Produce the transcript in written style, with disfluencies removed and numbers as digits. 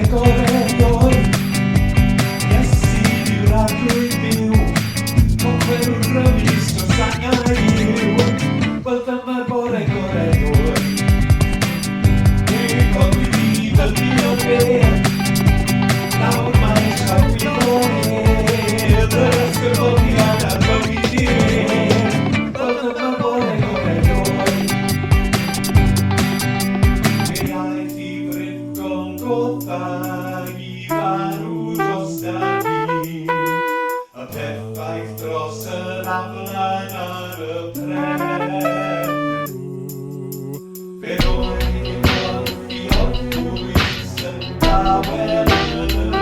gore rioed. Iesu yw'r arglwydd byw, Conwyr rymys dros angen yw. Wel dyma'r bore gore rioed. Conwyr fi fel fi o'r beth, nawr mae'n llawi o hedd. Yr ysgolorion ar bywyd i'r hedd, wel dyma'r bore gore rioed. Fe aeth i Brifgon Gotha i farw dros da fi, y perffaith dros yr aflan ar y pren. Fe roedd i weld i o'r bwys yn dawel yn y